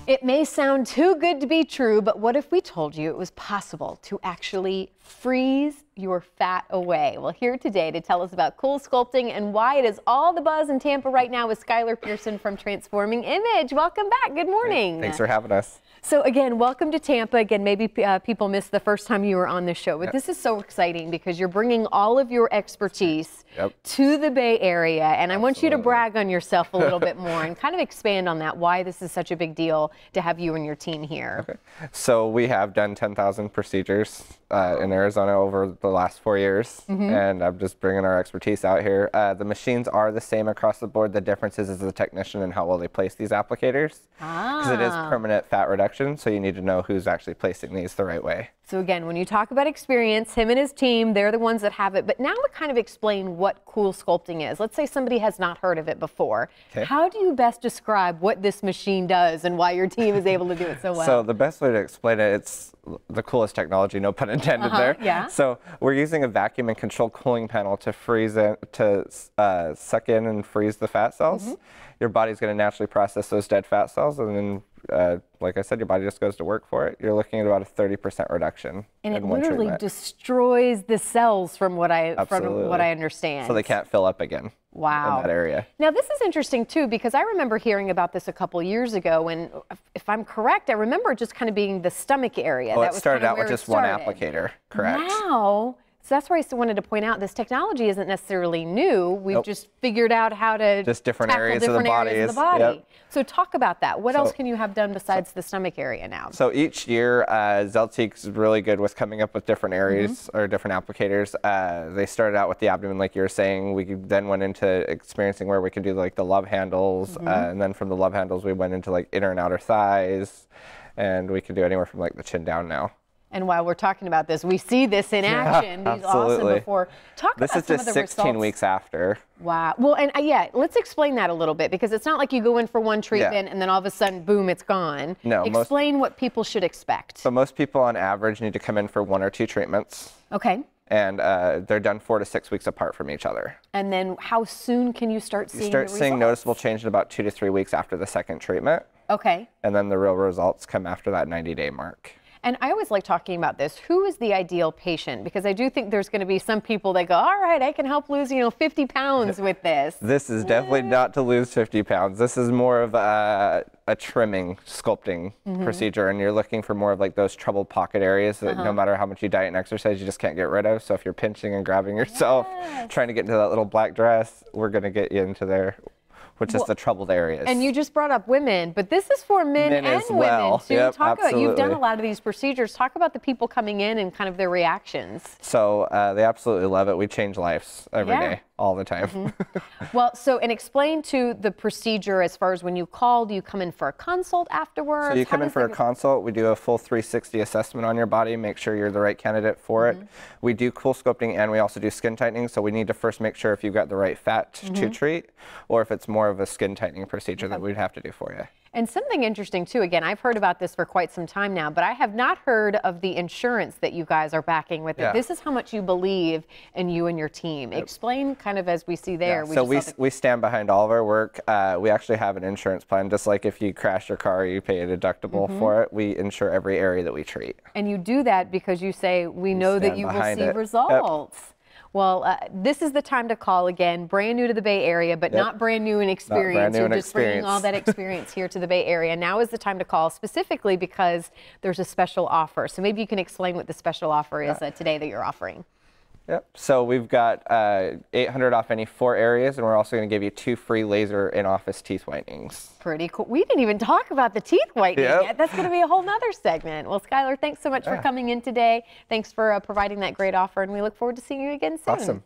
It may sound too good to be true, but what if we told you it was possible to actually freeze your fat away? Well, here today to tell us about CoolSculpting and why it is all the buzz in Tampa right now is Skylar Pearson from Transforming Image. Welcome back. Good morning. Thanks for having us. So again, welcome to Tampa. Again, maybe people missed the first time you were on the show, but this is so exciting because you're bringing all of your expertise to the Bay Area, and I want you to brag on yourself a little bit more and kind of expand on that, why this is such a big deal to have you and your team here. Okay. So we have done 10,000 procedures in Arizona over the last 4 years, and I'm just bringing our expertise out here. The machines are the same across the board. The difference is the technician and how well they place these applicators, because it is permanent fat reduction, so you need to know who's actually placing these the right way. So again, when you talk about experience, him and his team, they're the ones that have it. But now we kind of explain what CoolSculpting is. Let's say somebody has not heard of it before. Okay. How do you best describe what this machine does and why your team is able to do it so well? So the best way to explain it, it's the coolest technology, no pun intended there. Yeah. So we're using a vacuum and controlled cooling panel to freeze it, to suck in and freeze the fat cells. Your body's going to naturally process those dead fat cells, and then like I said, your body just goes to work for it. You're looking at about a 30% reduction. And it literally destroys the cells from what I understand. So they can't fill up again. Wow. In that area. Now this is interesting too, because I remember hearing about this a couple years ago, and if I'm correct, I remember it just kind of being the stomach area. Well, it started out with just one applicator, correct? Wow. So that's why I wanted to point out this technology isn't necessarily new. We've just figured out how to just different areas of the body. Yep. So talk about that. What else can you have done besides the stomach area now? So each year, Zeltique's really good with coming up with different areas or different applicators. They started out with the abdomen, like you were saying. We then went into experiencing where we could do like the love handles, and then from the love handles, we went into like inner and outer thighs, and we can do anywhere from like the chin down now. And while we're talking about this, we see this in action. These awesome before. Talk about some of the results. This is just 16 weeks after. Wow. Well, and yeah, let's explain that a little bit, because it's not like you go in for one treatment and then all of a sudden, boom, it's gone. No. Explain what people should expect. So most people on average need to come in for 1 or 2 treatments. Okay. And they're done 4 to 6 weeks apart from each other. And then how soon can you start seeing the results? You start seeing noticeable change in about 2 to 3 weeks after the second treatment. Okay. And then the real results come after that 90-day mark. And I always like talking about this. Who is the ideal patient? Because I do think there's going to be some people that go, all right, I can help lose, 50 pounds with this. This is definitely not to lose 50 pounds. This is more of a trimming, sculpting procedure, and you're looking for more of like those troubled pocket areas that no matter how much you diet and exercise, you just can't get rid of. So if you're pinching and grabbing yourself, trying to get into that little black dress, we're going to get you into there, which is the troubled areas. And you just brought up women, but this is for men and as well. Women too. Yep, Talk about, you've done a lot of these procedures. Talk about the people coming in and kind of their reactions. So they absolutely love it. We change lives every day, all the time. Well, and explain to the procedure as far as when you call, do you come in for a consult afterwards? So you come in for a consult. We do a full 360 assessment on your body, make sure you're the right candidate for it. We do CoolSculpting and we also do skin tightening. So we need to first make sure if you've got the right fat to treat, or if it's more of a skin tightening procedure that we'd have to do for you. And something interesting too, again, I've heard about this for quite some time now, but I have not heard of the insurance that you guys are backing with it. This is how much you believe in you and your team. Explain kind of as we see there. So we stand behind all of our work. We actually have an insurance plan, just like if you crash your car, you pay a deductible for it. We insure every area that we treat. And you do that because you say, we know that you will see results. Well, this is the time to call again. Brand new to the Bay Area, but not brand new in experience. You're just bringing all that experience here to the Bay Area. Now is the time to call, specifically because there's a special offer. So maybe you can explain what the special offer is today that you're offering. Yep. So we've got $800 off any 4 areas, and we're also going to give you 2 free laser in-office teeth whitenings. Pretty cool. We didn't even talk about the teeth whitening yet. That's going to be a whole nother segment. Well, Skylar, thanks so much for coming in today. Thanks for providing that great offer, and we look forward to seeing you again soon. Awesome.